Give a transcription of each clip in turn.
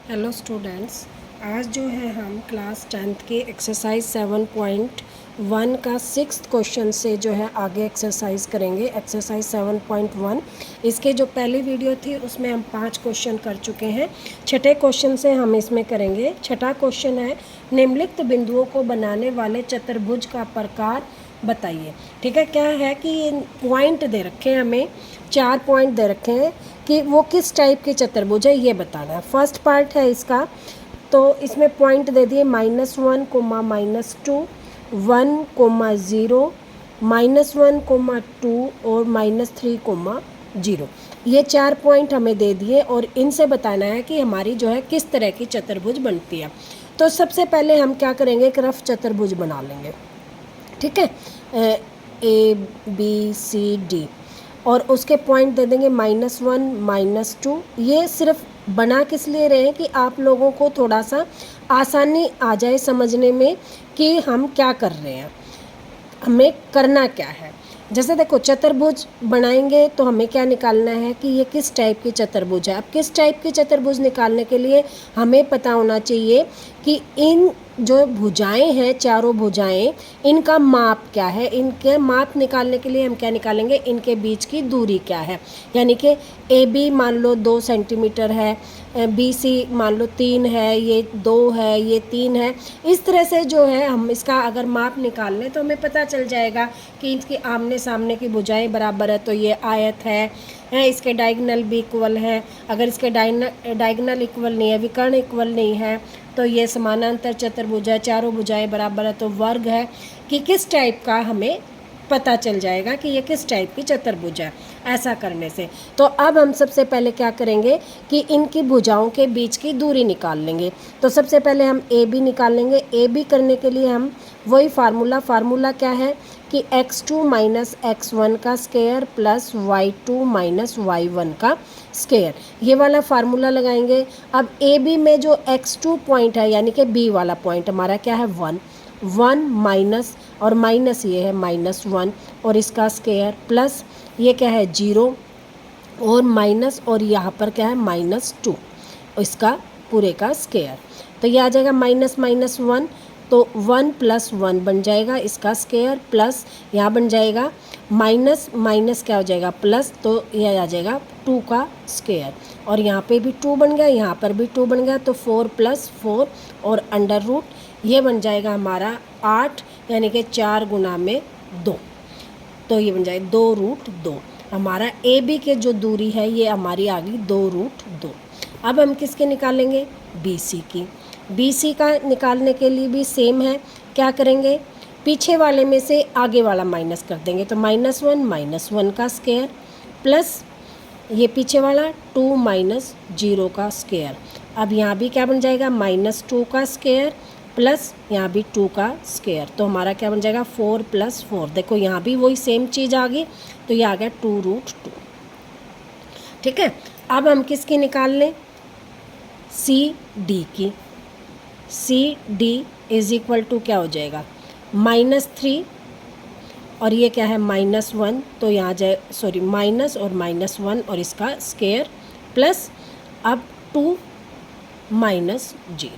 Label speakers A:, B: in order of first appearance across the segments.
A: Hello students, आज जो है हम क्लास 10th के एक्सरसाइज 7.1 का 6th क्वेश्चन से जो है आगे एक्सरसाइज करेंगे। एक्सरसाइज 7.1 इसके जो पहली वीडियो थी उसमें हम 5 क्वेश्चन कर चुके हैं। छठे क्वेश्चन से हम इसमें करेंगे। छठा क्वेश्चन है, निम्नलिखित बिंदुओं को बनाने वाले चतुर्भुज का प्रकार बताइए। ठीक है, क्या है कि ये पॉइंट दे रखे हैं, हमें 4 पॉइंट दे रखे हैं कि वो किस टाइप के चतुर्भुज है ये बताना है। फर्स्ट पार्ट है इसका, तो इसमें पॉइंट दे दिए -1, -2, 1, 0, -1, 2 और -3, 0। ये 4 पॉइंट हमें दे दिए और इनसे बताना है कि हमारी जो है किस तरह की चतुर्भुज बनती है। तो सबसे पहले हम क्या करेंगे, एक रफ चतुर्भुज बना लेंगे। ठीक है, ABCD और उसके पॉइंट दे देंगे -1, -2। ये सिर्फ बना किस लिए रहे हैं कि आप लोगों को थोड़ा सा आसानी आ जाए समझने में कि हम क्या कर रहे हैं, हमें करना क्या है। जैसे देखो, चतुर्भुज बनाएंगे तो हमें क्या निकालना है कि ये किस टाइप की चतुर्भुज है। अब किस टाइप की चतुर्भुज निकालने के लिए हमें पता होना चाहिए कि इन जो भुजाएं हैं, चारों भुजाएं, इनका माप क्या है। इनके माप निकालने के लिए हम क्या निकालेंगे, इनके बीच की दूरी क्या है। यानी कि AB मान लो 2 सेंटीमीटर है, BC मान लो 3 है, ये 2 है, ये 3 है। इस तरह से जो है हम इसका अगर माप निकाल लें तो हमें पता चल जाएगा कि इसकी आमने सामने की भुजाएं बराबर है तो ये आयत है, इसके डायगोनल भी इक्वल है। अगर इसके डायगोनल इक्वल नहीं है, विकर्ण इक्वल नहीं है, तो ये समानांतर चतुर्भुज है। चारों भुजाएं बराबर है तो वर्ग है। कि किस टाइप का हमें पता चल जाएगा कि ये किस टाइप की चतुर्भुज है ऐसा करने से। तो अब हम सबसे पहले क्या करेंगे कि इनकी भुजाओं के बीच की दूरी निकाल लेंगे। तो सबसे पहले हम AB निकाल लेंगे। AB करने के लिए हम वही फार्मूला क्या है कि x2 - x1 का स्क्वायर प्लस y2 - y1 का स्क्वायर, ये वाला फार्मूला लगाएंगे। अब AB में जो x2 पॉइंट है यानी कि B वाला पॉइंट हमारा क्या है 1 माइनस और माइनस ये है -1 और इसका स्क्वायर प्लस ये क्या है 0 और माइनस और यहाँ पर क्या है -2 इसका पूरे का स्क्वायर। तो ये आ जाएगा -1 तो 1 + 1 बन जाएगा इसका स्क्वायर प्लस यहाँ बन जाएगा माइनस माइनस क्या हो जाएगा प्लस, तो यह आ जाएगा 2 का स्क्वायर और यहाँ पे भी 2 बन गया, यहाँ पर भी 2 बन गया तो 4 + 4 और अंडर रूट ये बन जाएगा हमारा 8 यानी कि 4 गुना में 2, तो ये बन जाएगा 2√2। हमारा AB के जो दूरी है ये हमारी आ गई 2√2। अब हम किसके निकालेंगे, BC की। BC का निकालने के लिए भी सेम है, क्या करेंगे पीछे वाले में से आगे वाला माइनस कर देंगे। तो -1 - 1 का स्क्वायर प्लस ये पीछे वाला 2 - 0 का स्क्वायर। अब यहाँ भी क्या बन जाएगा -2 का स्क्वायर प्लस यहाँ भी 2 का स्क्वायर, तो हमारा क्या बन जाएगा 4 + 4। देखो यहाँ भी वही सेम चीज़ आ गई, तो ये आ गया 2√2। ठीक है, अब हम किसकी निकाल लें, CD की। CD = क्या हो जाएगा -3 और ये क्या है -1, तो यहाँ जाए सॉरी माइनस और -1 और इसका स्क्वायर प्लस अब 2 - 0।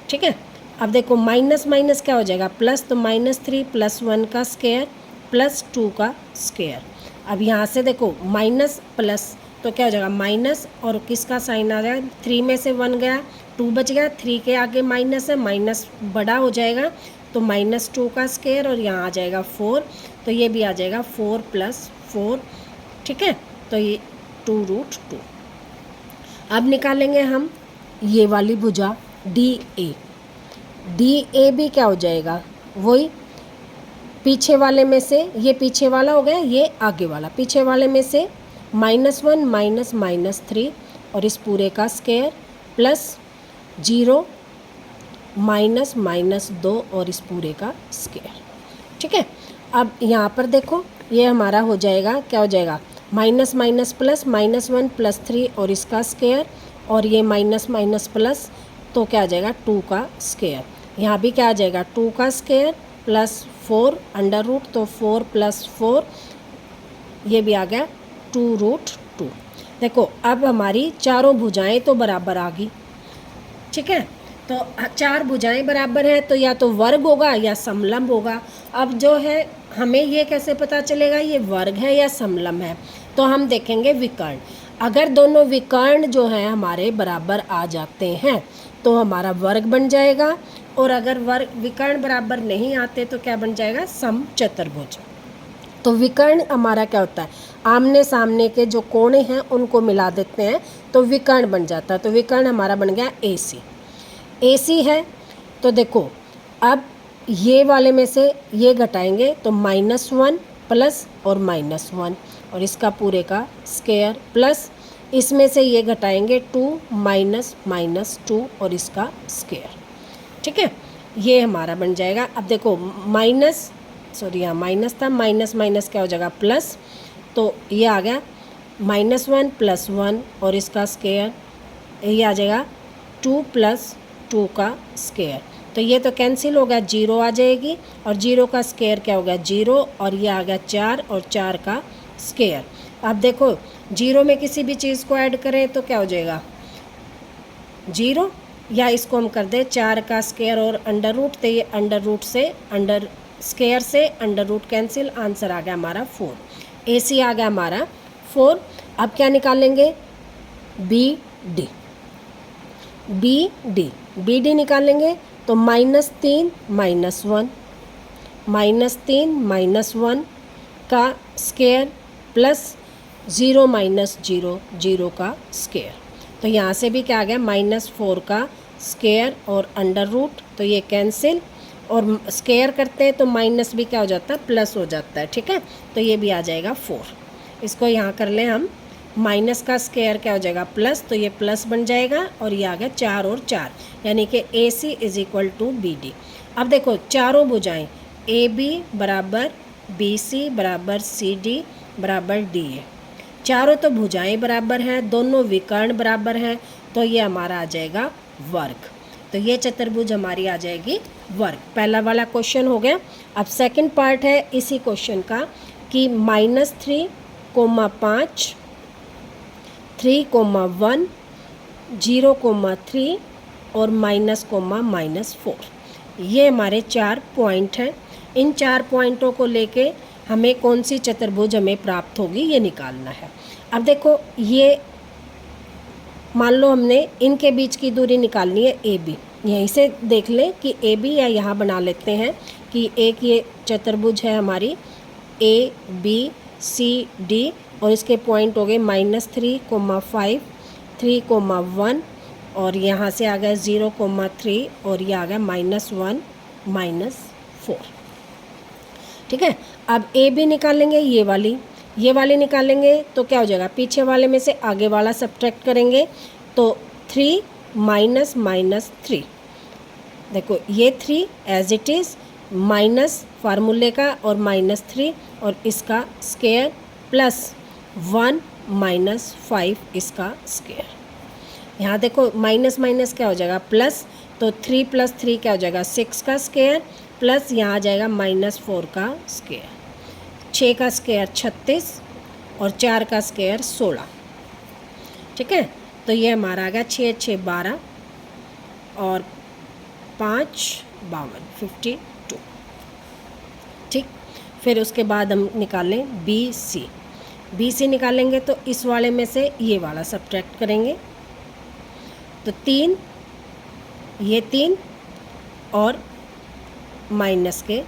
A: ठीक है, अब देखो माइनस माइनस क्या हो जाएगा प्लस, तो -3 + 1 का स्क्वायर प्लस 2 का स्क्वायर। अब यहाँ से देखो माइनस प्लस तो क्या हो जाएगा माइनस और किसका साइन आ जाएगा 3 में से 1 गया 2 बच गया, 3 के आगे माइनस है, माइनस बड़ा हो जाएगा तो -2 का स्क्वायर और यहाँ आ जाएगा 4, तो ये भी आ जाएगा 4 + 4। ठीक है, तो ये 2√2। अब निकालेंगे हम ये वाली भुजा DA भी क्या हो जाएगा वही पीछे वाले में से, ये पीछे वाला हो गया, ये आगे वाला, पीछे वाले में से -1 - -3 और इस पूरे का स्क्वायर प्लस 0 -2 और इस पूरे का स्क्वायर। ठीक है, अब यहाँ पर देखो ये हमारा हो जाएगा, क्या हो जाएगा माइनस माइनस प्लस -1 + 3 और इसका स्क्वायर और ये माइनस माइनस प्लस, तो क्या आ जाएगा 2 का स्क्वायर। यहाँ भी क्या आ जाएगा 2 का स्क्वायर प्लस 4 अंडर रूट, तो 4 + 4 ये भी आ गया 2√2। देखो अब हमारी चारों भुजाएं तो बराबर आ गई, ठीक है। तो चार भुजाएं बराबर हैं तो या तो वर्ग होगा या समलंब होगा। अब जो है हमें ये कैसे पता चलेगा ये वर्ग है या समलंब है, तो हम देखेंगे विकर्ण। अगर दोनों विकर्ण जो हैं हमारे बराबर आ जाते हैं तो हमारा वर्ग बन जाएगा, और अगर वर्ग विकर्ण बराबर नहीं आते तो क्या बन जाएगा, समचतुर्भुज। तो विकर्ण हमारा क्या होता है, आमने सामने के जो कोणे हैं उनको मिला देते हैं तो विकर्ण बन जाता है। तो विकर्ण हमारा बन गया AC। AC है तो देखो अब ये वाले में से ये घटाएंगे तो -1 प्लस और -1 और इसका पूरे का स्क्वायर, प्लस इसमें से ये घटाएंगे 2 माइनस -2 और इसका स्क्वायर, ठीक है। ये हमारा बन जाएगा। अब देखो माइनस, सॉरी यहाँ माइनस था, माइनस माइनस क्या हो जाएगा प्लस, तो ये आ गया -1 + 1 और इसका स्क्वायर, ये आ जाएगा 2 + 2 का स्क्वायर। तो ये तो कैंसिल हो गया, 0 आ जाएगी और 0 का स्क्वायर क्या हो गया 0, और ये आ गया 4 और 4 का स्क्वायर। अब देखो 0 में किसी भी चीज़ को ऐड करें तो क्या हो जाएगा 0, या इसको हम कर दें 4 का स्क्वायर और अंडर रूट, तो ये अंडर रूट से अंडर स्क्वायर से अंडर रूट कैंसिल, आंसर आ गया हमारा 4। AC आ गया हमारा 4। अब क्या निकालेंगे BD, BD निकालेंगे तो -3 -1 का स्क्वायर प्लस 0 -0 0 का स्क्वायर। तो यहाँ से भी क्या आ गया -4 का स्क्वायर और अंडर रूट, तो ये कैंसिल, और स्क्वायर करते हैं तो माइनस भी क्या हो जाता है प्लस हो जाता है, ठीक है। तो ये भी आ जाएगा 4। इसको यहाँ कर लें हम, माइनस का स्क्वायर क्या हो जाएगा प्लस, तो ये प्लस बन जाएगा और ये आ गया 4 और 4, यानी कि AC = BD। अब देखो चारों भुजाएं AB बराबर BC बराबर CD बराबर DA, चारों तो भुजाएं बराबर हैं, दोनों विकर्ण बराबर हैं, तो ये हमारा आ जाएगा वर्ग। तो ये चतुर्भुज हमारी आ जाएगी वर्ग। पहला वाला क्वेश्चन हो गया। अब सेकंड पार्ट है इसी क्वेश्चन का कि -3, 5, 3, 1, 0, 3 और -4। ये हमारे 4 पॉइंट हैं। इन 4 पॉइंटों को लेके हमें कौन सी चतुर्भुज हमें प्राप्त होगी ये निकालना है। अब देखो ये मान लो हमने इनके बीच की दूरी निकालनी है AB, यहीं से देख लें कि AB, या यहाँ बना लेते हैं कि एक ये चतुर्भुज है हमारी ABCD और इसके पॉइंट हो गए -3, 5, 3, 1 और यहाँ से आ गया 0, 3 और ये आ गया -1, -4, ठीक है। अब AB निकालेंगे, ये वाली निकालेंगे तो क्या हो जाएगा, पीछे वाले में से आगे वाला सब्ट्रैक्ट करेंगे तो 3 -3, देखो ये 3 एज इट इज़ माइनस फार्मूले का और -3 और इसका स्क्वायर प्लस 1 -5 इसका स्क्वायर। यहाँ देखो माइनस माइनस क्या हो जाएगा प्लस, तो 3 + 3 क्या हो जाएगा 6 का स्क्वायर प्लस यहाँ आ जाएगा -4 का स्क्वायर, 6 का स्क्वायर 36 और 4 का स्क्वायर 16, ठीक है। तो ये हमारा आ गया 6 6 12 और 5 52 52, ठीक। फिर उसके बाद हम निकालें BC निकालेंगे तो इस वाले में से ये वाला सब्ट्रैक्ट करेंगे तो 3, ये 3 और माइनस के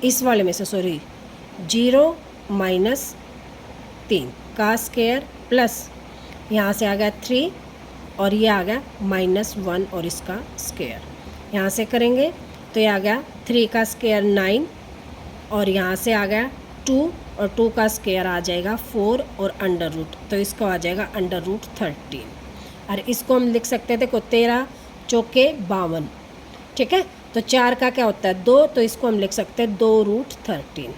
A: इस वाले में से 0 -3 का स्क्वायर प्लस यहाँ से आ गया 3 और ये आ गया -1 और इसका स्क्वायर। यहाँ से करेंगे तो ये आ गया 3 का स्क्वायर 9 और यहाँ से आ गया 2 और 2 का स्क्वायर आ जाएगा 4 और अंडर रूट, तो इसको आ जाएगा √13 और इसको हम लिख सकते थे 13 चौके 52, ठीक है। तो 4 का क्या होता है 2, तो इसको हम लिख सकते हैं 2√13,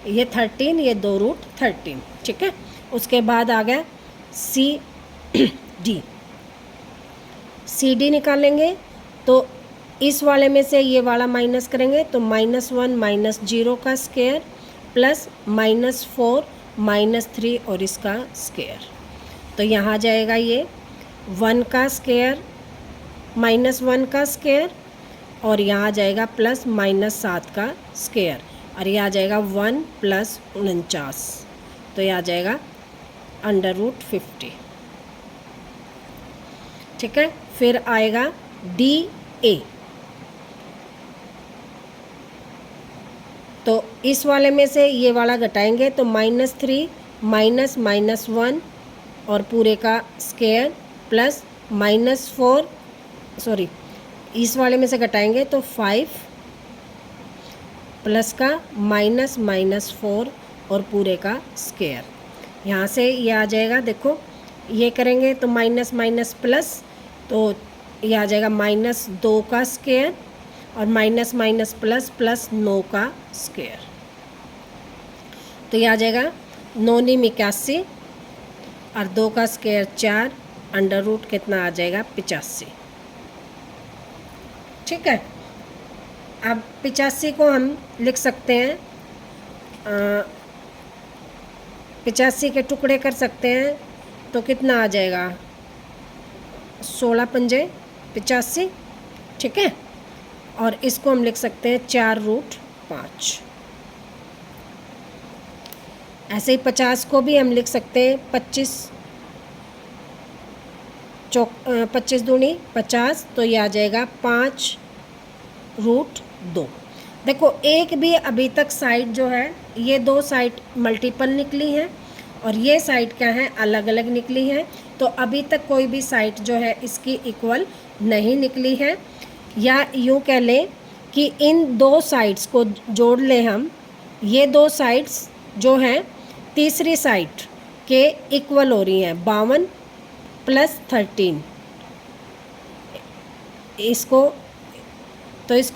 A: ये 13 ये 2√13, ठीक है। उसके बाद आ गया CD निकालेंगे तो इस वाले में से ये वाला माइनस करेंगे तो -1 -0 का स्क्वायर प्लस -4 -3 और इसका स्क्वायर। तो यहाँ जाएगा ये 1 का स्क्वायर -1 का स्क्वायर और यहाँ जाएगा प्लस -7 का स्क्वायर और ये आ जाएगा 1 + 49। तो ये आ जाएगा √50। ठीक है, फिर आएगा DA। तो इस वाले में से ये वाला घटाएंगे तो -3 -1 और पूरे का स्क्वायर प्लस -4 सॉरी इस वाले में से घटाएंगे तो 5 प्लस का -4 और पूरे का स्क्वायर। यहाँ से ये आ जाएगा, देखो ये करेंगे तो माइनस प्लस, तो ये आ जाएगा -2 का स्क्वायर और माइनस प्लस प्लस 9 का स्क्वायर। तो ये आ जाएगा 9 × 81 और 2 का स्क्वायर 4 अंडर रूट कितना आ जाएगा 85। ठीक है, अब 85 को हम लिख सकते हैं 85 के टुकड़े कर सकते हैं तो कितना आ जाएगा 16 पंजे 85। ठीक है, और इसको हम लिख सकते हैं 4√5। ऐसे ही 50 को भी हम लिख सकते हैं 25 दूनी 50, तो ये आ जाएगा 5√2। देखो एक भी अभी तक साइड जो है ये 2 साइड मल्टीपल निकली हैं और ये साइड क्या है अलग अलग निकली है। तो अभी तक कोई भी साइड जो है इसकी इक्वल नहीं निकली है, या यूँ कह लें कि इन 2 साइड्स को जोड़ लें हम, ये 2 साइड्स जो हैं तीसरी साइड के इक्वल हो रही हैं 52 + 13। इसको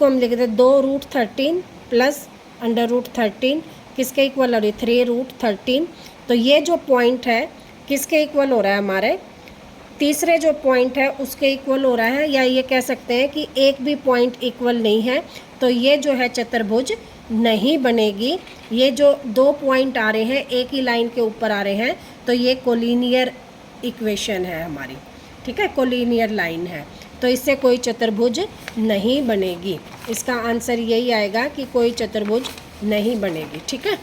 A: हम लिख देते 2√13 प्लस √13 किसके इक्वल हो रही है 3√13। तो ये जो पॉइंट है किसके इक्वल हो रहा है हमारे तीसरे जो पॉइंट है उसके इक्वल हो रहा है, या ये कह सकते हैं कि एक भी पॉइंट इक्वल नहीं है तो ये जो है चतुर्भुज नहीं बनेगी। ये जो 2 पॉइंट आ रहे हैं एक ही लाइन के ऊपर आ रहे हैं तो ये कोलिनियर इक्वेशन है हमारी। ठीक है, कोलिनियर लाइन है तो इससे कोई चतुर्भुज नहीं बनेगी। इसका आंसर यही आएगा कि कोई चतुर्भुज नहीं बनेगी। ठीक है,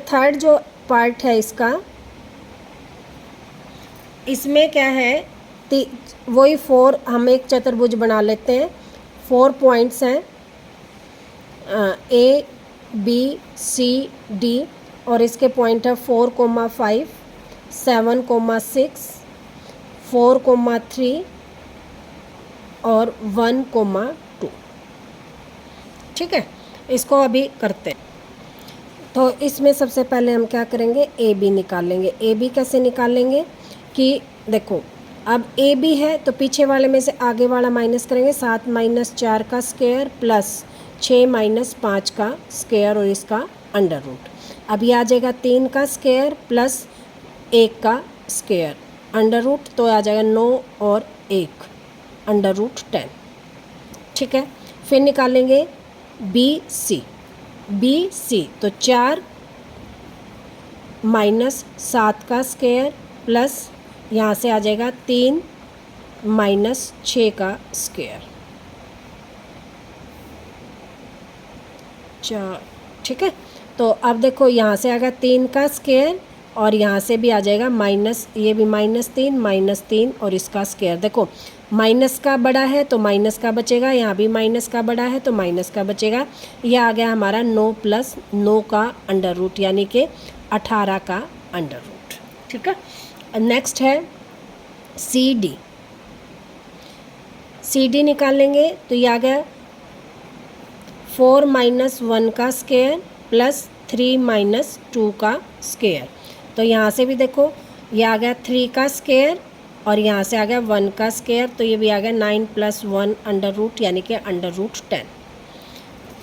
A: थर्ड जो पार्ट है इसका, इसमें क्या है वही 4 हम एक चतुर्भुज बना लेते हैं। 4 पॉइंट्स हैं ABCD और इसके पॉइंट है 4,5 7,6 4,3 और 1,2। ठीक है, इसको अभी करते हैं। तो इसमें सबसे पहले हम क्या करेंगे AB निकालेंगे। AB कैसे निकालेंगे कि देखो अब AB है तो पीछे वाले में से आगे वाला माइनस करेंगे 7 - 4 का स्क्वायर प्लस 6 - 5 का स्क्वायर और इसका अंडर रूट। अब ये आ जाएगा 3 का स्क्वायर प्लस 1 का स्क्वायर अंडर रूट, तो आ जाएगा 9 और 1 अंडर रूट 10। ठीक है, फिर निकालेंगे BC तो 4 - 7 का स्क्वायर प्लस यहाँ से आ जाएगा 3 - 6 का स्क्वायर 4। ठीक है, तो अब देखो यहाँ से आ गया 3 का स्क्वायर और यहाँ से भी आ जाएगा माइनस, ये भी -3 और इसका स्क्वायर। देखो माइनस का बड़ा है तो माइनस का बचेगा, यहाँ भी माइनस का बड़ा है तो माइनस का बचेगा। ये आ गया हमारा 9 + 9 का अंडर रूट यानी कि 18 का अंडर रूट। ठीक है, नेक्स्ट है CD निकालेंगे तो ये आ गया 4 - 1 का स्क्वायर प्लस 3 - 2 का स्क्वायर। तो यहाँ से भी देखो ये आ गया 3 का स्क्वायर और यहाँ से आ गया 1 का स्क्वायर, तो ये भी आ गया 9 + 1 अंडर रूट यानी कि अंडर रूट 10।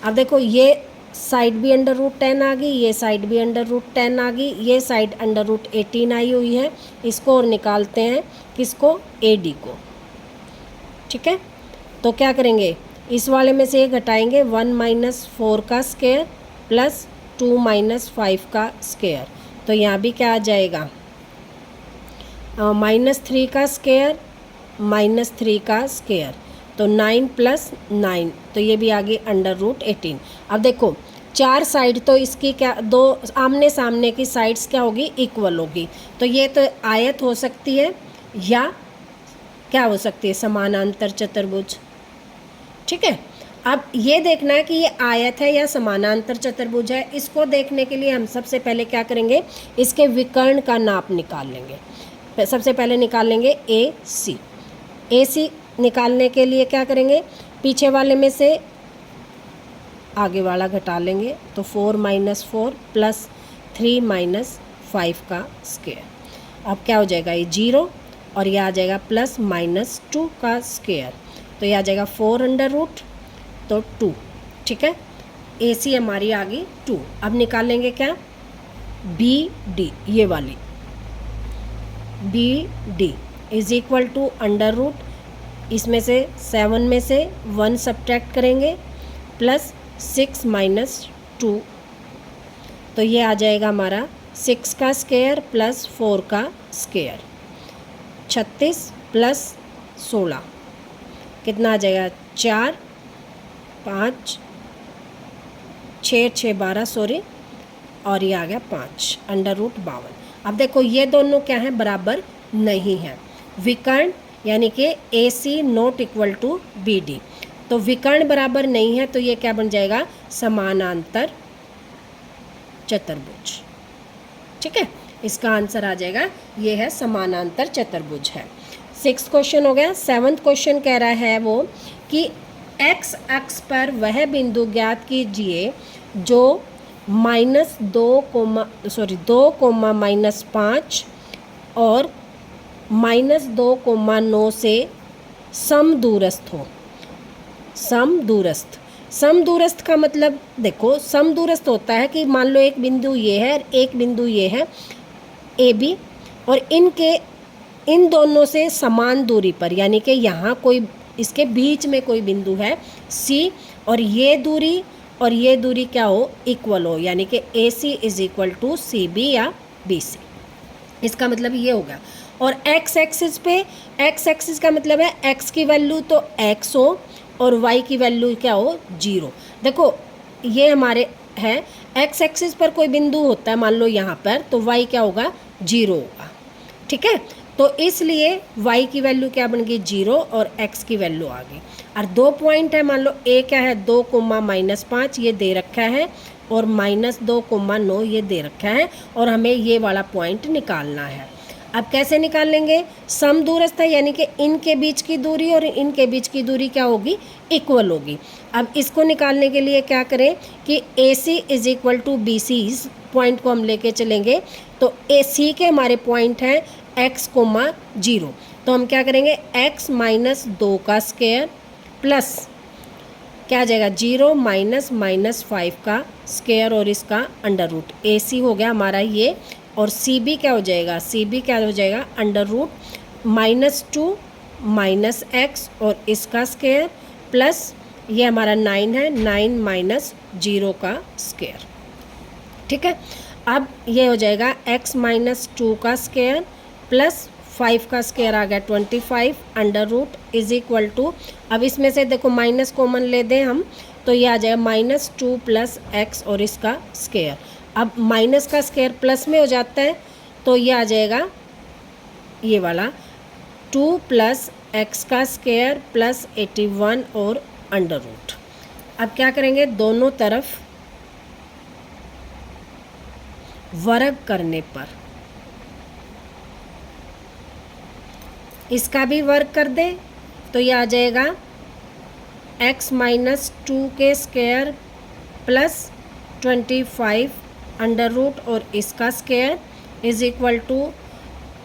A: अब देखो ये साइड भी अंडर रूट 10 आ गई, ये साइड भी अंडर रूट 10 आ गई, ये साइड अंडर रूट 18 आई हुई है। इसको और निकालते हैं किसको AD को। ठीक है, तो क्या करेंगे इस वाले में से ये घटाएंगे 1 माइनस 4 का स्क्वायर प्लस 2 माइनस 5 का स्क्वायर, तो यहाँ भी क्या आ जाएगा माइनस 3 का स्क्वायर माइनस 3 का स्क्वायर, तो 9 प्लस 9, तो ये भी आ गई √18। अब देखो चार साइड तो इसकी क्या, दो आमने सामने की साइड्स क्या होगी, इक्वल होगी, तो ये तो आयत हो सकती है या क्या हो सकती है, समानांतर चतुर्भुज। ठीक है, अब ये देखना है कि ये आयत है या समानांतर चतुर्भुज है। इसको देखने के लिए हम सबसे पहले क्या करेंगे, इसके विकर्ण का नाप निकाल लेंगे। सबसे पहले निकाल लेंगे ए सी निकालने के लिए क्या करेंगे, पीछे वाले में से आगे वाला घटा लेंगे, तो 4 माइनस 4 प्लस 3 माइनस 5 का स्क्वायर। अब क्या हो जाएगा, ये 0 और ये आ जाएगा प्लस माइनस 2 का स्क्वायर, तो ये आ जाएगा 4 अंडर रूट तो 2। ठीक है, ए सी हमारी आ गई 2। अब निकाल लेंगे क्या, बी डी, ये वाली B D is equal to under root, इसमें से 7 में से 1 सब्ट्रैक्ट करेंगे प्लस 6 माइनस 2, तो ये आ जाएगा हमारा 6 का स्क्वायर प्लस 4 का स्क्वायर, 36 प्लस 16 कितना आ जाएगा, 4 5 6 6 12 सॉरी, और ये आ गया 5 अंडर रूट 52। अब देखो ये दोनों क्या हैं, बराबर नहीं हैं, विकर्ण यानी कि A C not equal to B D, तो विकर्ण बराबर नहीं है, तो ये क्या बन जाएगा, समानांतर चतुर्भुज। ठीक है, इसका आंसर आ जाएगा, ये है समानांतर चतुर्भुज है। 6th क्वेश्चन हो गया। 7th क्वेश्चन कह रहा है वो कि एक्स अक्ष पर वह बिंदु ज्ञात कीजिए जो -2, और -2, से समदूरस्थ हो। समदूरस्थ का मतलब देखो, समदूरस्थ होता है कि मान लो एक बिंदु ये है और एक बिंदु ये है ए बी, और इन दोनों से समान दूरी पर, यानी कि यहाँ कोई इसके बीच में कोई बिंदु है सी, और ये दूरी क्या हो, इक्वल हो, यानी कि A C is equal to C B या बी सी। इसका मतलब ये होगा। और एक्स एक्सिस का मतलब है एक्स की वैल्यू तो एक्स हो और वाई की वैल्यू क्या हो, 0। देखो ये हमारे है एक्स एक्सिस पर कोई बिंदु होता है मान लो यहाँ पर, तो वाई क्या होगा, 0 होगा। ठीक है, तो इसलिए y की वैल्यू क्या बन गई, 0, और x की वैल्यू आ गई। और 2 पॉइंट है, मान लो a क्या है 2, -5 ये दे रखा है, और -2, 9 ये दे रखा है, और हमें ये वाला पॉइंट निकालना है। अब कैसे निकाल लेंगे, समदूरस्थ है यानी कि इनके बीच की दूरी और इनके बीच की दूरी क्या होगी, इक्वल होगी। अब इसको निकालने के लिए क्या करें कि A C is equal to B C, इस पॉइंट को हम लेके चलेंगे, तो ए सी के हमारे पॉइंट हैं x, 0, तो हम क्या करेंगे, x -2 का स्क्वायर प्लस क्या आ जाएगा, 0 -5 का स्क्वायर, और इसका अंडर रूट, ए सी हो गया हमारा ये, और सी बी क्या हो जाएगा, अंडर रूट -2 -x और इसका स्क्वायर प्लस ये हमारा 9 है, 9 -0 का स्क्वायर। ठीक है, अब ये हो जाएगा x -2 का स्क्वायर प्लस 5 का स्क्वायर आ गया 25 under root is equal to, अब इसमें से देखो माइनस कॉमन ले दें हम, तो ये आ जाएगा -2 प्लस x और इसका स्क्वायर। अब माइनस का स्क्वायर प्लस में हो जाता है, तो ये आ जाएगा ये वाला 2 प्लस x का स्क्वायर प्लस 81 और अंडर रूट। अब क्या करेंगे, दोनों तरफ वर्ग करने पर इसका भी वर्ग कर दें, तो ये आ जाएगा x -2 के स्क्वायर प्लस 25 अंडर रूट और इसका square is equal to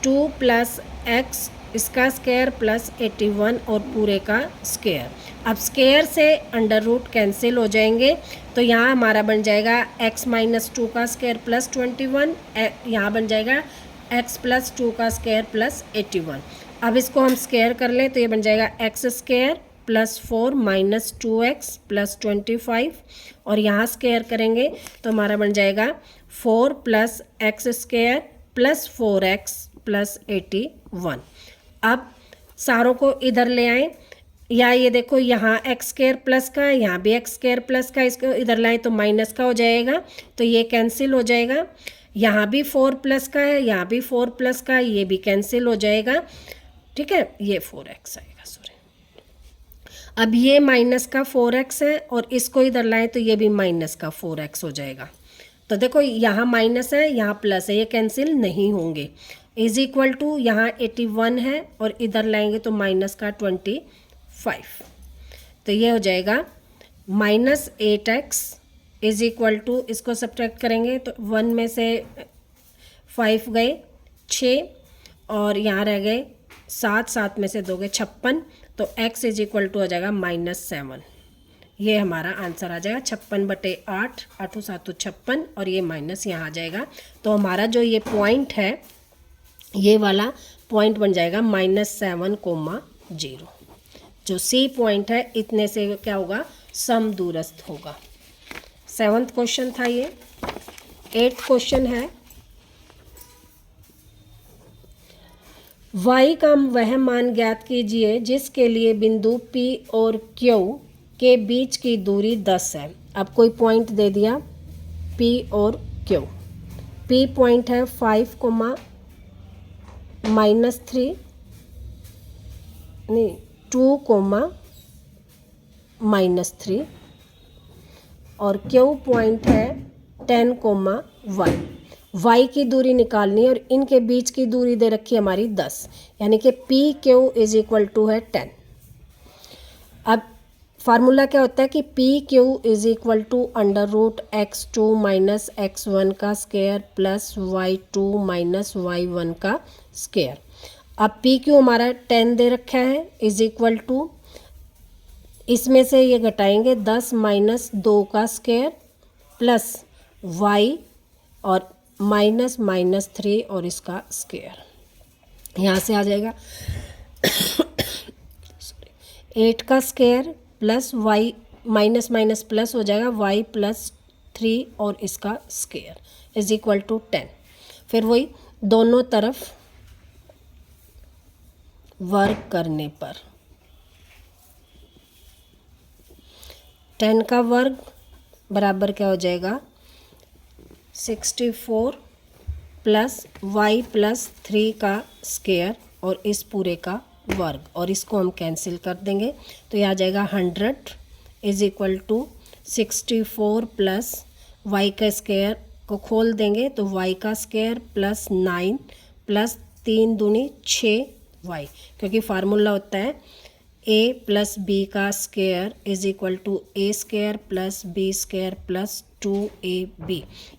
A: 2 plus x इसका स्क्वायर प्लस 81 और पूरे का स्क्वायर। अब स्क्वायर से अंडर रूट कैंसिल हो जाएंगे, तो यहाँ हमारा बन जाएगा x -2 का स्क्वायर प्लस 21, यहाँ बन जाएगा x + 2 का स्क्वायर प्लस 81। अब इसको हम स्क्वायर कर लें, तो ये बन जाएगा x square plus 4 minus 2x plus 25 और यहाँ स्क्वायर करेंगे तो हमारा बन जाएगा 4 plus x square plus 4x plus 81। अब सारों को इधर ले आएँ, या ये देखो यहाँ एक्स स्क्वायर प्लस का, यहाँ भी एक्स स्क्वायर प्लस का, इसको इधर लाएँ तो माइनस का हो जाएगा, तो ये कैंसिल हो जाएगा। यहाँ भी 4 प्लस का है, यहाँ भी 4 प्लस का, ये भी कैंसिल हो जाएगा। ठीक है, ये 4x आएगा, सॉरी। अब ये माइनस का 4x है और इसको इधर लाएँ तो ये भी माइनस का 4x हो जाएगा। तो देखो यहाँ माइनस है, यहाँ प्लस है, ये कैंसिल नहीं होंगे। इज इक्वल टू यहाँ 81 है और इधर लाएंगे तो माइनस का 25, तो ये हो जाएगा minus 8x is equal to, इसको सब्ट्रैक्ट करेंगे तो 1 में से 5 गए 6 और यहाँ रह गए 7, 7 में से 2 गए 56, तो x इज इक्वल टू हो जाएगा -7। ये हमारा आंसर आ जाएगा 56/8, 8 7 56 और ये माइनस यहाँ आ जाएगा। तो हमारा जो ये पॉइंट है, ये वाला पॉइंट बन जाएगा -7,0। जो सी पॉइंट है इतने से क्या होगा, समदूरस्थ होगा। 7th क्वेश्चन था ये। 8th क्वेश्चन है, y का वह मान ज्ञात कीजिए जिसके लिए बिंदु P और Q के बीच की दूरी 10 है। अब कोई पॉइंट दे दिया P और Q। P पॉइंट है 5, -3 नहीं 2, -3 और Q पॉइंट है 10, y। y की दूरी निकालनी है और इनके बीच की दूरी दे रखी है हमारी 10, यानी कि PQ इज इक्वल टू है 10। अब फार्मूला क्या होता है कि PQ is equal to √x2 minus x1 का स्क्वायर प्लस y2 माइनस y1 का स्क्वायर। अब PQ हमारा 10 दे रखा है इज इक्वल टू, इसमें से ये घटाएंगे 10 माइनस 2 का स्क्वायर प्लस y और माइनस -3 और इसका स्क्वायर। यहाँ से आ जाएगा 8 का स्क्वायर प्लस y माइनस प्लस हो जाएगा y प्लस 3 और इसका स्क्वायर इज इक्वल टू 10। फिर वही दोनों तरफ वर्क करने पर 10 का वर्ग बराबर क्या हो जाएगा 64 प्लस y प्लस 3 का स्क्वायर और इस पूरे का वर्ग, और इसको हम कैंसिल कर देंगे तो यह आ जाएगा 100 is equal to 64 plus y का स्क्वायर को खोल देंगे तो y का स्क्वायर प्लस 9 प्लस 3 दूनी 6y, क्योंकि फार्मूला होता है a प्लस b का square is equal to a square plus b square plus 2ab,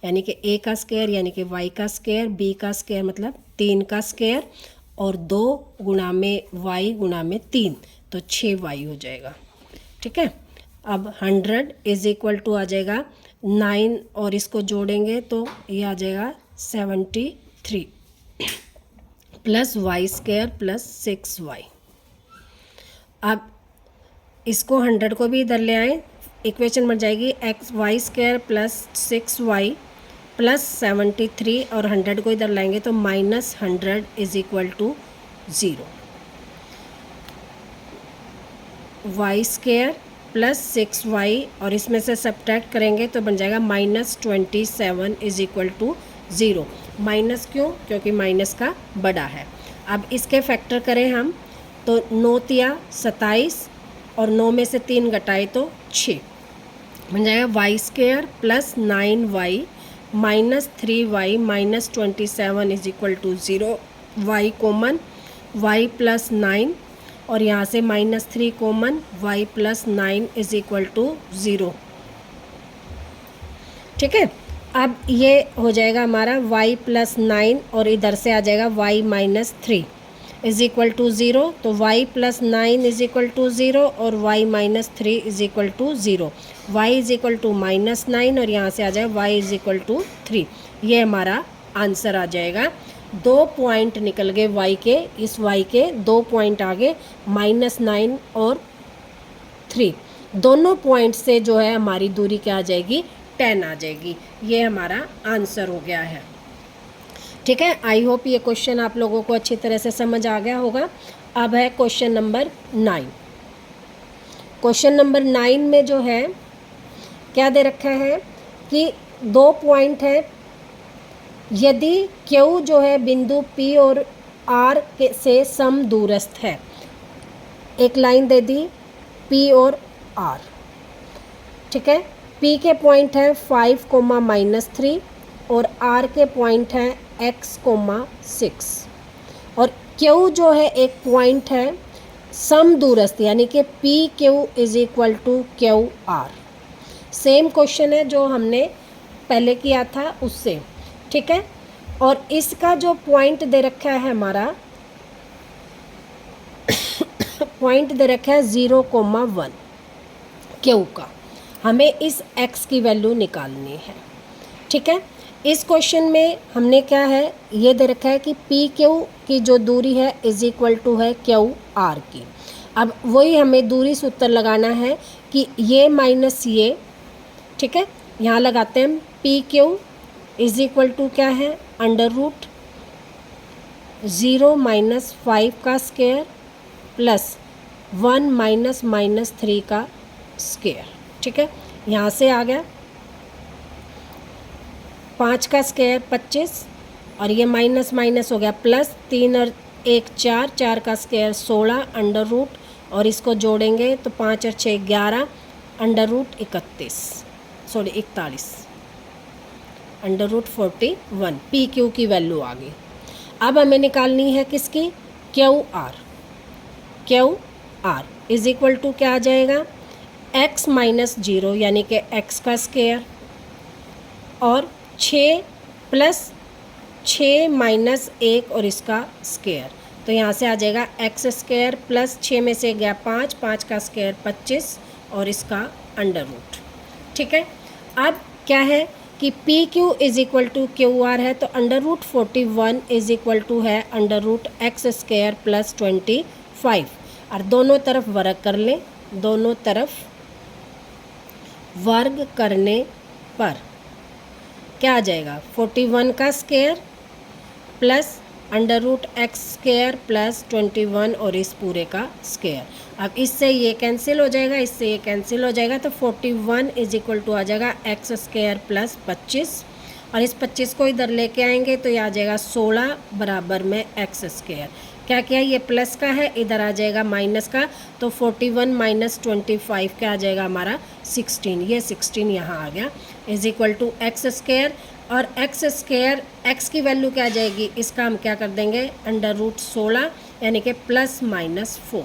A: यानी कि a का स्क्वायर यानी कि y का स्क्वायर, b का स्क्वायर मतलब 3 का स्क्वायर और 2 गुणा में y गुणा में 3 तो 6y हो जाएगा। ठीक है, अब 100 इज इक्वल टू आ जाएगा 9 और इसको जोड़ेंगे तो ये आ जाएगा 73 plus y square plus 6y। अब इसको 100 को भी इधर ले आएँ, इक्वेशन बन जाएगी y square plus 6y plus 73 और 100 को इधर लाएंगे तो -100 is equal to 0। y square plus 6y और इसमें से सब्ट्रैक्ट करेंगे तो बन जाएगा -27 इज इक्वल टू 0। माइनस क्यों? क्योंकि माइनस का बड़ा है। अब इसके फैक्टर करें हम तो 9 तिया 27 और 9 में से 3 घटाए तो 6 बन जाएगा y square plus 9y minus 3y minus 27 is equal to 0। y common y plus 9 और यहाँ से -3 common y plus 9 is equal to 0। ठीक है, अब ये हो जाएगा हमारा y प्लस 9 और इधर से आ जाएगा y minus 3 is equal to 0। तो y plus 9 is equal to 0 और y minus 3 is equal to 0। y is equal to -9 और यहाँ से आ जाएगा y इज इक्वल टू 3। ये हमारा आंसर आ जाएगा। 2 पॉइंट निकल गए y के, इस y के 2 पॉइंट आगे -9 और 3। दोनों पॉइंट से जो है हमारी दूरी क्या आ जाएगी, 10 आ जाएगी। ये हमारा आंसर हो गया है। ठीक है, आई होप ये क्वेश्चन आप लोगों को अच्छी तरह से समझ आ गया होगा। अब है क्वेश्चन नंबर 9। क्वेश्चन नंबर 9 में जो है क्या दे रखा है कि 2 पॉइंट है, यदि Q जो है बिंदु P और R से सम दूरस्थ है। एक लाइन दे दी P और R, ठीक है। P के पॉइंट है 5, -3 और R के पॉइंट है x, 6 और Q जो है एक पॉइंट है सम दूरस्थ, यानी कि PQ = QR। सेम क्वेश्चन है जो हमने पहले किया था उससे, ठीक है। और इसका जो पॉइंट दे रखा है हमारा पॉइंट दे रखा है 0,1 Q का। हमें इस x की वैल्यू निकालनी है, ठीक है। इस क्वेश्चन में हमने क्या है, ये दे रखा है कि PQ की जो दूरी है = है QR की। अब वही हमें दूरी सूत्र लगाना है कि ये माइनस ये, ठीक है। यहाँ लगाते हैं हम PQ = क्या है, √0 - 5 का स्क्वायर प्लस 1 - -3 का स्क्वायर, ठीक है। यहाँ से आ गया 5 का स्क्वायर 25 और ये माइनस माइनस हो गया प्लस, 3 और 1 4, 4 का स्क्वायर 16 √, और इसको जोड़ेंगे तो 5 और 6 11 √41 √41 PQ की वैल्यू आ गई। अब हमें निकालनी है किसकी, QR = क्या आ जाएगा, x - 0 यानी कि x का स्क्वायर और 6 + 6 - 1 और इसका स्क्वायर, तो यहाँ से आ जाएगा x² प्लस 6 में से गया 5, 5 का स्क्वायर 25 और इसका √, ठीक है। अब क्या है कि PQ = QR है, तो √41 = है √x² प्लस 25, और दोनों तरफ वर्ग कर लें। दोनों तरफ वर्ग करने पर क्या आ जाएगा, 41 का स्क्वायर प्लस √x² प्लस 21 और इस पूरे का स्क्वायर। अब इससे ये कैंसिल हो जाएगा, इससे ये कैंसिल हो जाएगा, तो 41 = आ जाएगा x² प्लस 25, और इस 25 को इधर लेके आएंगे तो ये आ जाएगा 16 बराबर में x²। क्या क्या, ये प्लस का है, इधर आ जाएगा माइनस का, तो 41 - 25 क्या आ जाएगा हमारा 16, ये 16 यहाँ आ गया = x², और x² x की वैल्यू क्या आ जाएगी, इसका हम क्या कर देंगे √16 यानी कि +-4।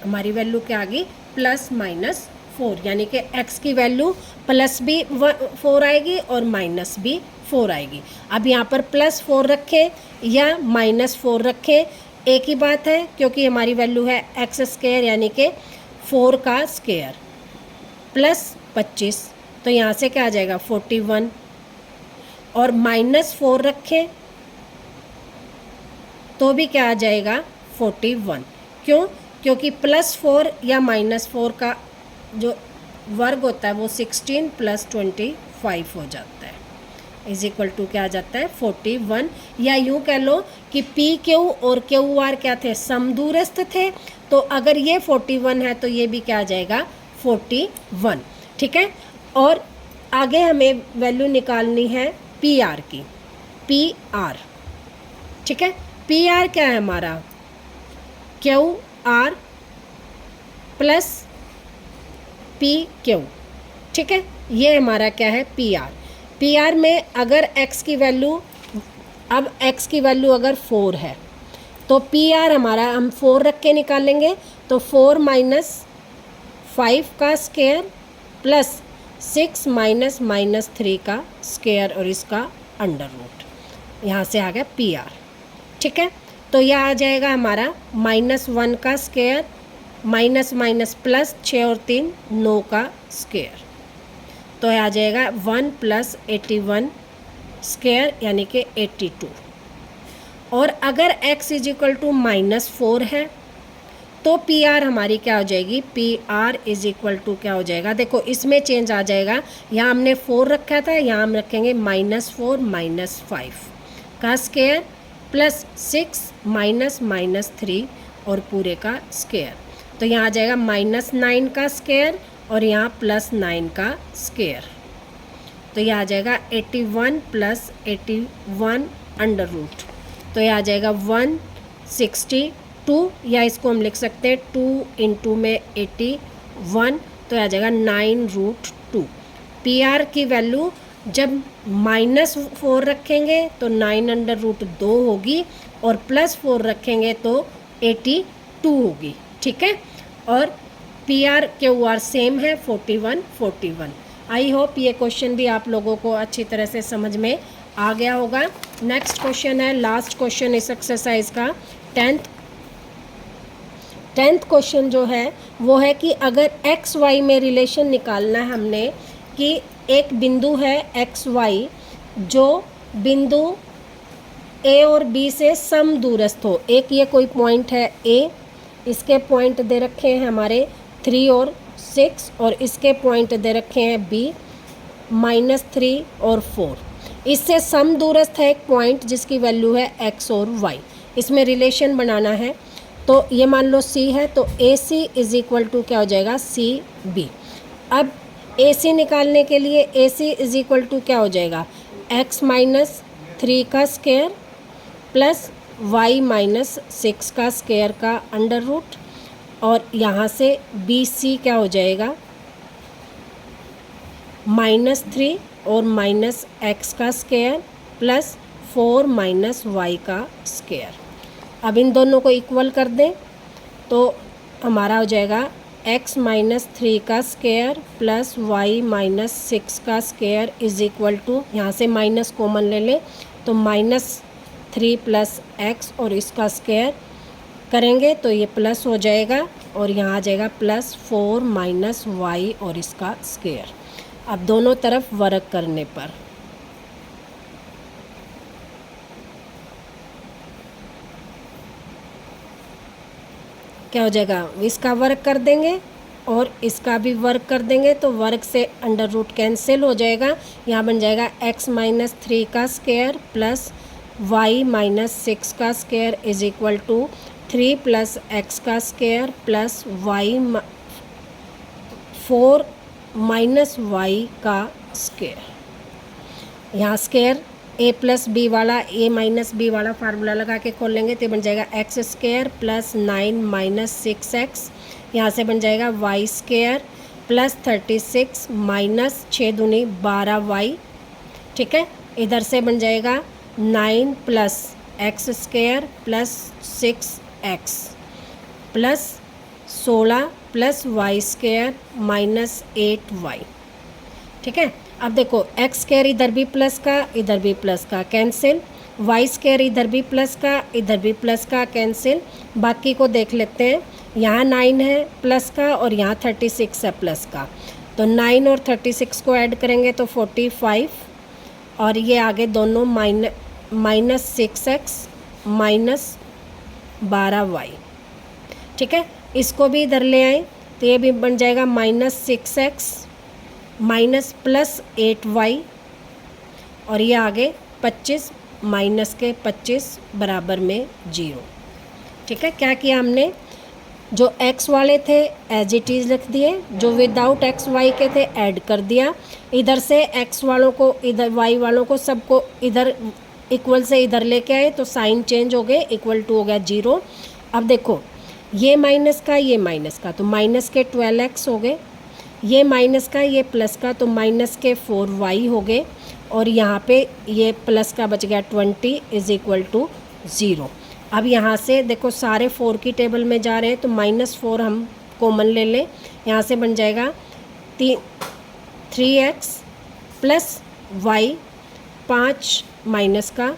A: हमारी वैल्यू क्या आ गई, +-4, यानी कि x की वैल्यू प्लस भी 4 आएगी और माइनस भी 4 आएगी। अब यहाँ पर +4 रखें या -4 रखें, एक ही बात है, क्योंकि हमारी वैल्यू है x² यानी कि 4 का स्क्वायर प्लस 25, तो यहाँ से क्या आ जाएगा 41, और -4 रखें तो भी क्या आ जाएगा 41। क्यों, क्योंकि +4 या -4 का जो वर्ग होता है वो 16 + 25 हो जाता है, = क्या आ जाता है 41। या यूँ कह लो कि PQ और QR क्या थे, समदूरस्थ थे, तो अगर ये 41 है तो ये भी क्या आ जाएगा 41, ठीक है। और आगे हमें वैल्यू निकालनी है PR की, PR, ठीक है। PR क्या है हमारा, QR प्लस PQ, ठीक है। ये हमारा क्या है PR में अगर x की वैल्यू, अब x की वैल्यू अगर 4 है तो PR हमारा हम 4 रख के निकालेंगे, तो 4 - 5 का स्क्वायर प्लस 6 - -3 का स्क्वायर और इसका √, यहाँ से आ गया PR, ठीक है। तो यह आ जाएगा हमारा -1 का स्क्वायर माइनस प्लस 6 और 3 9 का स्क्वायर, तो यह आ जाएगा 1 + 81 स्क्वायर यानी कि 82। और अगर x = -4 है तो पी आर हमारी क्या हो जाएगी, P R is equal to क्या हो जाएगा, देखो इसमें चेंज आ जाएगा, यहाँ हमने 4 रखा था, यहाँ हम रखेंगे -4 -5 का स्क्वायर प्लस 6 -3 और पूरे का स्क्वायर। तो यहाँ आ जाएगा -9 का स्क्वायर और यहाँ +9 का स्क्वायर। तो यह आ जाएगा 81 + 81 अंडर रूट। तो यह आ जाएगा 162, या इसको हम लिख सकते हैं 2 × में 81, तो आ जाएगा 9√2। पी आर की वैल्यू जब -4 रखेंगे तो 9√2 होगी और +4 रखेंगे तो 82 होगी, ठीक है। और P R Q R same है 41 41। आई होप ये क्वेश्चन भी आप लोगों को अच्छी तरह से समझ में आ गया होगा। नेक्स्ट क्वेश्चन है, लास्ट क्वेश्चन इस एक्सरसाइज का 10th क्वेश्चन जो है वो है कि अगर एक्स वाई में रिलेशन निकालना है हमने कि एक बिंदु है एक्स वाई जो बिंदु ए और बी से सम दूरस्थ हो। एक ये कोई पॉइंट है ए, इसके पॉइंट दे रखे हैं हमारे 3 और 6 और इसके पॉइंट दे रखे हैं बी -3 और 4। इससे सम दूरस्थ है एक पॉइंट जिसकी वैल्यू है एक्स और वाई। इसमें रिलेशन बनाना है तो ये मान लो सी है, तो ए सी इज इक्वल टू क्या हो जाएगा, सी बी। अब ए सी निकालने के लिए ए सी इज इक्वल टू क्या हो जाएगा, x -3 का स्क्वायर प्लस y -6 का स्क्वायर का अंडर रूट, और यहाँ से बी सी क्या हो जाएगा, -3 और -x का स्क्वायर प्लस 4 -y का स्क्वायर। अब इन दोनों को इक्वल कर दें तो हमारा हो जाएगा x -3 का स्क्वायर प्लस y -6 का स्क्वायर इज इक्वल टू, यहाँ से माइनस कॉमन ले लें तो -3 + x और इसका स्क्वायर करेंगे तो ये प्लस हो जाएगा और यहाँ आ जाएगा +4 -y और इसका स्क्वायर। अब दोनों तरफ वर्क करने पर क्या हो जाएगा, इसका वर्क कर देंगे और इसका भी वर्क कर देंगे तो वर्क से अंडर रूट कैंसिल हो जाएगा। यहाँ बन जाएगा x -3 का स्क्वायर प्लस y -6 का square is equal to 3 + x का स्क्वायर प्लस 4 -y का स्क्वायर। यहाँ स्क्वायर a + b वाला a - b वाला फार्मूला लगा के खोल लेंगे तो बन जाएगा x² प्लस 9 - 6x। यहाँ से बन जाएगा y² प्लस 36 माइनस 6 दूनी 12y, ठीक है। इधर से बन जाएगा 9 + x² plus 6x plus 16 plus y² minus 8y, ठीक है। अब देखो x² इधर भी प्लस का इधर भी प्लस का कैंसिल, y² इधर भी प्लस का इधर भी प्लस का कैंसिल। बाकी को देख लेते हैं, यहाँ 9 है प्लस का और यहाँ 36 है प्लस का, तो 9 और 36 को ऐड करेंगे तो 45 और ये आगे दोनों -6x माइनस 12y, ठीक है। इसको भी इधर ले आए तो ये भी बन जाएगा -6x माइनस प्लस 8y और ये आगे 25 माइनस के 25 बराबर में 0, ठीक है। क्या किया हमने, जो x वाले थे एज इट इज़ लिख दिए, जो विदाउट x y के थे ऐड कर दिया। इधर से x वालों को इधर y वालों को सबको इधर इक्वल से इधर लेके आए तो साइन चेंज हो गए, इक्वल टू हो गया 0। अब देखो ये माइनस का ये माइनस का तो माइनस के 12x हो गए, ये माइनस का ये प्लस का तो माइनस के 4y हो गए और यहाँ पे ये प्लस का बच गया 20 इज इक्वल टू 0। अब यहाँ से देखो सारे 4 की टेबल में जा रहे हैं तो -4 हम कॉमन ले लें, यहाँ से बन जाएगा 3x प्लस y 5 माइनस का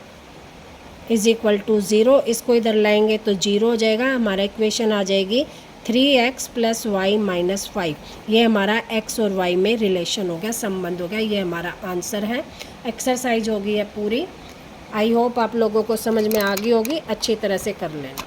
A: इज इक्वल टू 0। इसको इधर लाएंगे तो 0 हो जाएगा, हमारा इक्वेशन आ जाएगी 3x प्लस y माइनस 5। ये हमारा x और y में रिलेशन हो गया, संबंध हो गया, ये हमारा आंसर है। एक्सरसाइज होगी है पूरी। आई होप आप लोगों को समझ में आ गई होगी, अच्छी तरह से कर लेना।